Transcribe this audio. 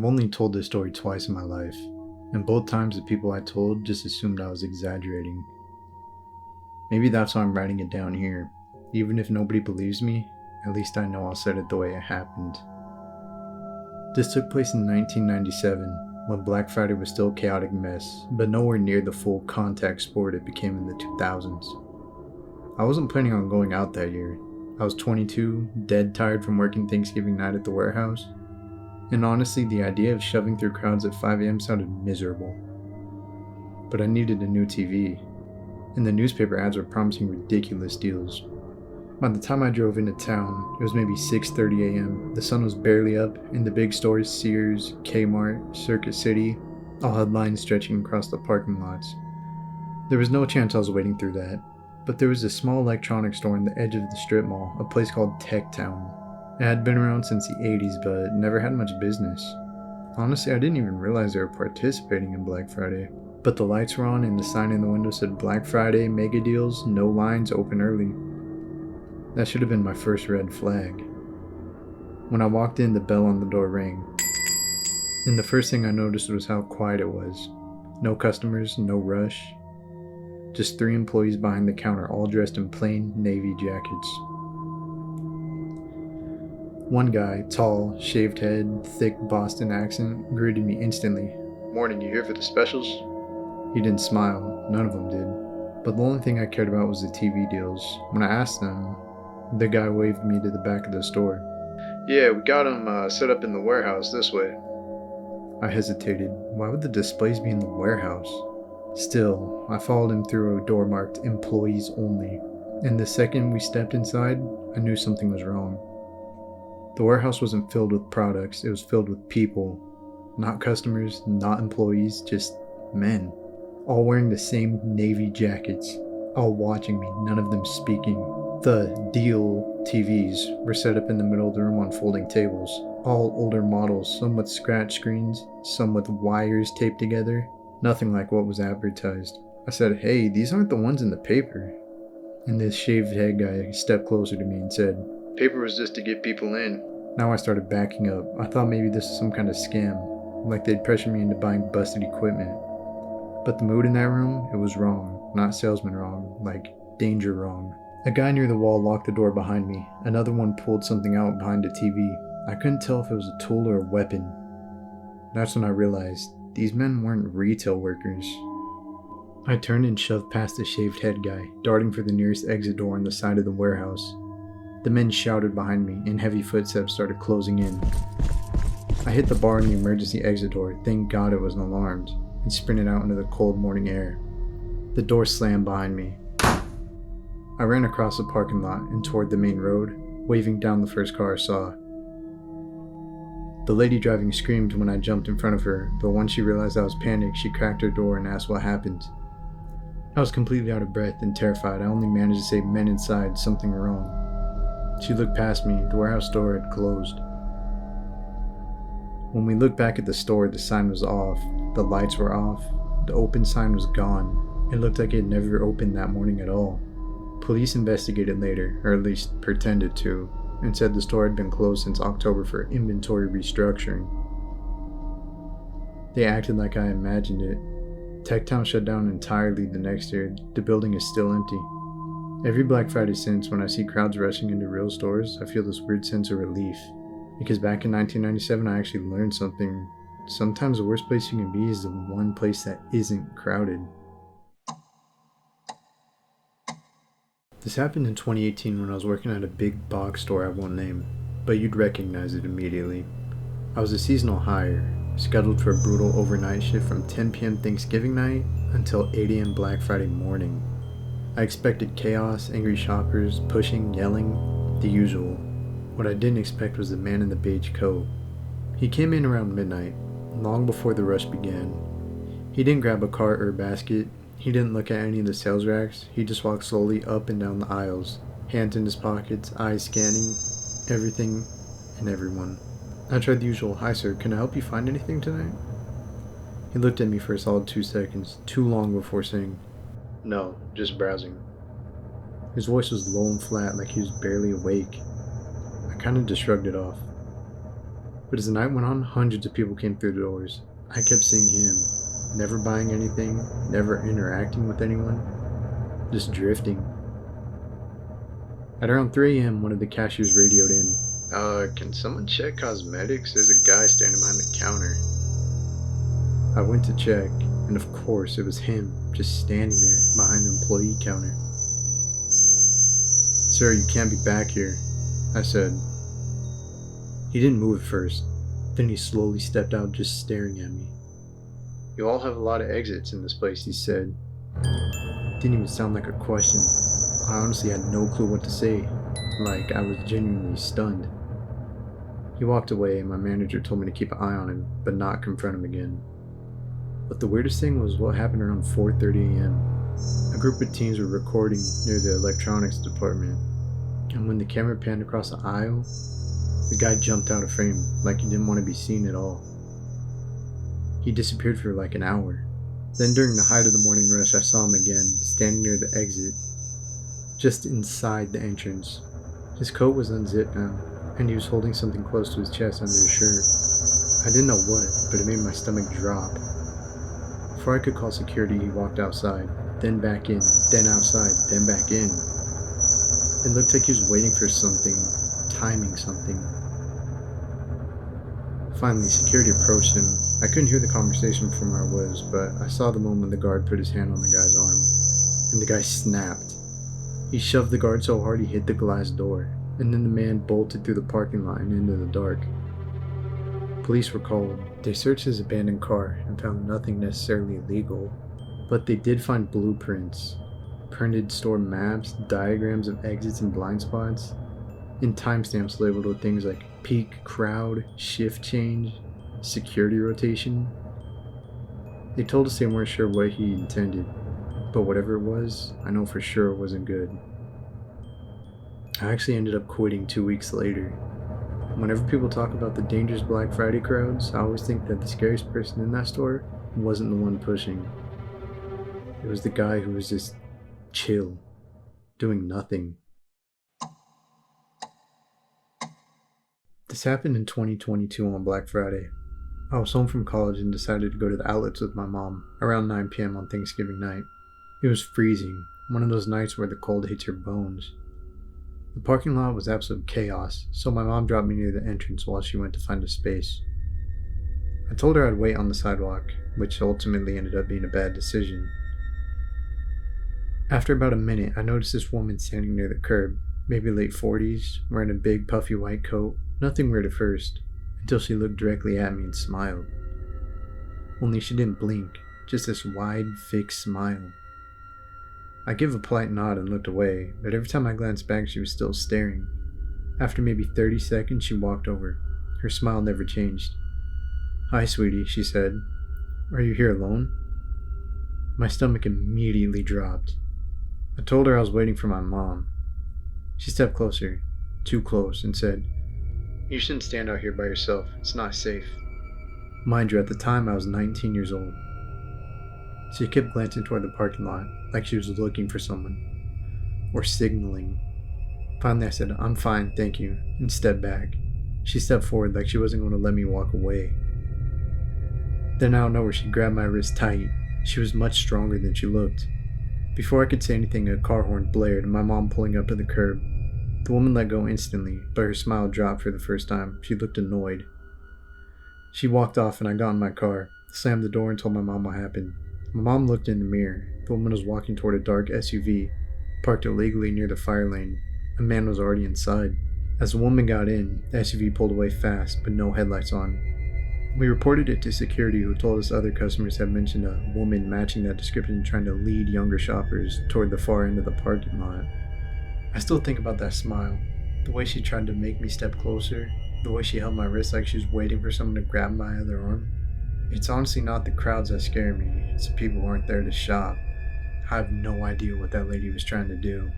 I've only told this story twice in my life, and both times the people I told just assumed I was exaggerating. Maybe that's why I'm writing it down here. Even if nobody believes me, at least I know I'll set it the way it happened. This took place in 1997, when Black Friday was still a chaotic mess, but nowhere near the full contact sport it became in the 2000s. I wasn't planning on going out that year. I was 22, dead tired from working Thanksgiving night at the warehouse, and honestly the idea of shoving through crowds at 5 a.m. sounded miserable. But I needed a new TV, and the newspaper ads were promising ridiculous deals. By the time I drove into town, it was maybe 6:30 a.m. The sun was barely up, and the big stores Sears, Kmart, Circuit City all had lines stretching across the parking lots. There was no chance I was waiting through that, but there was a small electronics store on the edge of the strip mall, a place called Tech Town. It had been around since the 80s, but never had much business. Honestly, I didn't even realize they were participating in Black Friday. But the lights were on and the sign in the window said Black Friday, mega deals, no lines, open early. That should have been my first red flag. When I walked in, the bell on the door rang, and the first thing I noticed was how quiet it was. No customers, no rush. Just 3 employees behind the counter, all dressed in plain navy jackets. One guy, tall, shaved head, thick Boston accent, greeted me instantly. "Morning, you here for the specials?" He didn't smile, none of them did. But the only thing I cared about was the TV deals. When I asked them, the guy waved me to the back of the store. "Yeah, we got them set up in the warehouse this way." I hesitated. Why would the displays be in the warehouse? Still, I followed him through a door marked employees only, and the second we stepped inside, I knew something was wrong. The warehouse wasn't filled with products, it was filled with people. Not customers, not employees, just men. All wearing the same navy jackets, all watching me, none of them speaking. The deal TVs were set up in the middle of the room on folding tables, all older models, some with scratch screens, some with wires taped together, nothing like what was advertised. I said, "Hey, these aren't the ones in the paper." And this shaved head guy stepped closer to me and said, "Paper was just to get people in." Now I started backing up. I thought maybe this was some kind of scam, like they'd pressure me into buying busted equipment. But the mood in that room, it was wrong. Not salesman wrong, like danger wrong. A guy near the wall locked the door behind me. Another one pulled something out behind a TV. I couldn't tell if it was a tool or a weapon. That's when I realized these men weren't retail workers. I turned and shoved past the shaved head guy, darting for the nearest exit door on the side of the warehouse. The men shouted behind me, and heavy footsteps started closing in. I hit the bar in the emergency exit door, thank God it wasn't alarmed, and sprinted out into the cold morning air. The door slammed behind me. I ran across the parking lot and toward the main road, waving down the first car I saw. The lady driving screamed when I jumped in front of her, but once she realized I was panicked, she cracked her door and asked what happened. I was completely out of breath and terrified. I only managed to say, "Men inside, something wrong." She looked past me. The warehouse door had closed. When we looked back at the store, the sign was off, the lights were off, the open sign was gone. It looked like it had never opened that morning at all. Police investigated later, or at least pretended to, and said the store had been closed since October for inventory restructuring. They acted like I imagined it. Techtown shut down entirely the next year. The building is still empty. Every Black Friday since, when I see crowds rushing into real stores, I feel this weird sense of relief. Because back in 1997, I actually learned something. Sometimes the worst place you can be is the one place that isn't crowded. This happened in 2018 when I was working at a big box store I won't name, but you'd recognize it immediately. I was a seasonal hire, scheduled for a brutal overnight shift from 10 p.m. Thanksgiving night until 8 a.m. Black Friday morning. I expected chaos, angry shoppers, pushing, yelling, the usual. What I didn't expect was the man in the beige coat. He came in around midnight, long before the rush began. He didn't grab a cart or a basket. He didn't look at any of the sales racks. He just walked slowly up and down the aisles, hands in his pockets, eyes scanning everything and everyone. I tried the usual, "Hi sir, can I help you find anything tonight?" He looked at me for a solid 2 seconds, too long before saying, "No, just browsing." His voice was low and flat, like he was barely awake. I kind of just shrugged it off. But as the night went on, hundreds of people came through the doors. I kept seeing him, never buying anything, never interacting with anyone, just drifting. At around 3 a.m., one of the cashiers radioed in, can someone check cosmetics? There's a guy standing behind the counter. I went to check, and of course it was him, just standing there behind the employee counter. Sir, you can't be back here, I said. He didn't move at first, then he slowly stepped out, just staring at me. You all have a lot of exits in this place, he said. It didn't even sound like a question. I honestly had no clue what to say, like I was genuinely stunned. He walked away and my manager told me to keep an eye on him, but not confront him again. But the weirdest thing was what happened around 4:30 a.m. A group of teens were recording near the electronics department, and when the camera panned across the aisle, the guy jumped out of frame like he didn't want to be seen at all. He disappeared for like an hour. Then during the height of the morning rush, I saw him again, standing near the exit, just inside the entrance. His coat was unzipped now, and he was holding something close to his chest under his shirt. I didn't know what, but it made my stomach drop. Before I could call security, he walked outside, then back in, then outside, then back in. It looked like he was waiting for something, timing something. Finally, security approached him. I couldn't hear the conversation from where I was, but I saw the moment the guard put his hand on the guy's arm, and the guy snapped. He shoved the guard so hard he hit the glass door, and then the man bolted through the parking lot and into the dark. Police were called. They searched his abandoned car and found nothing necessarily illegal, but they did find blueprints, printed store maps, diagrams of exits and blind spots, and timestamps labeled with things like peak crowd, shift change, security rotation. They told us they weren't sure what he intended, but whatever it was, I know for sure it wasn't good. I actually ended up quitting 2 weeks later. Whenever people talk about the dangerous Black Friday crowds, I always think that the scariest person in that store wasn't the one pushing. It was the guy who was just chill, doing nothing. This happened in 2022 on Black Friday. I was home from college and decided to go to the outlets with my mom around 9 p.m. on Thanksgiving night. It was freezing, one of those nights where the cold hits your bones. The parking lot was absolute chaos, so my mom dropped me near the entrance while she went to find a space. I told her I'd wait on the sidewalk, which ultimately ended up being a bad decision. After about a minute, I noticed this woman standing near the curb, maybe late 40s, wearing a big puffy white coat. Nothing weird at first, until she looked directly at me and smiled. Only she didn't blink, just this wide, fixed smile. I gave a polite nod and looked away, but every time I glanced back she was still staring. After maybe 30 seconds she walked over. Her smile never changed. "Hi, sweetie," she said. "Are you here alone?" My stomach immediately dropped. I told her I was waiting for my mom. She stepped closer, too close, and said, "You shouldn't stand out here by yourself. It's not safe." Mind you, at the time I was 19 years old. She kept glancing toward the parking lot, like she was looking for someone, or signaling. Finally I said, "I'm fine, thank you," and stepped back. She stepped forward like she wasn't going to let me walk away. Then out of nowhere she grabbed my wrist tight. She was much stronger than she looked. Before I could say anything, a car horn blared and my mom pulling up to the curb. The woman let go instantly, but her smile dropped for the first time. She looked annoyed. She walked off and I got in my car, slammed the door and told my mom what happened. My mom looked in the mirror. The woman was walking toward a dark SUV, parked illegally near the fire lane. A man was already inside. As the woman got in, the SUV pulled away fast, but no headlights on. We reported it to security, who told us other customers had mentioned a woman matching that description trying to lead younger shoppers toward the far end of the parking lot. I still think about that smile, the way she tried to make me step closer, the way she held my wrist like she was waiting for someone to grab my other arm. It's honestly not the crowds that scare me, it's the people who aren't there to shop. I have no idea what that lady was trying to do.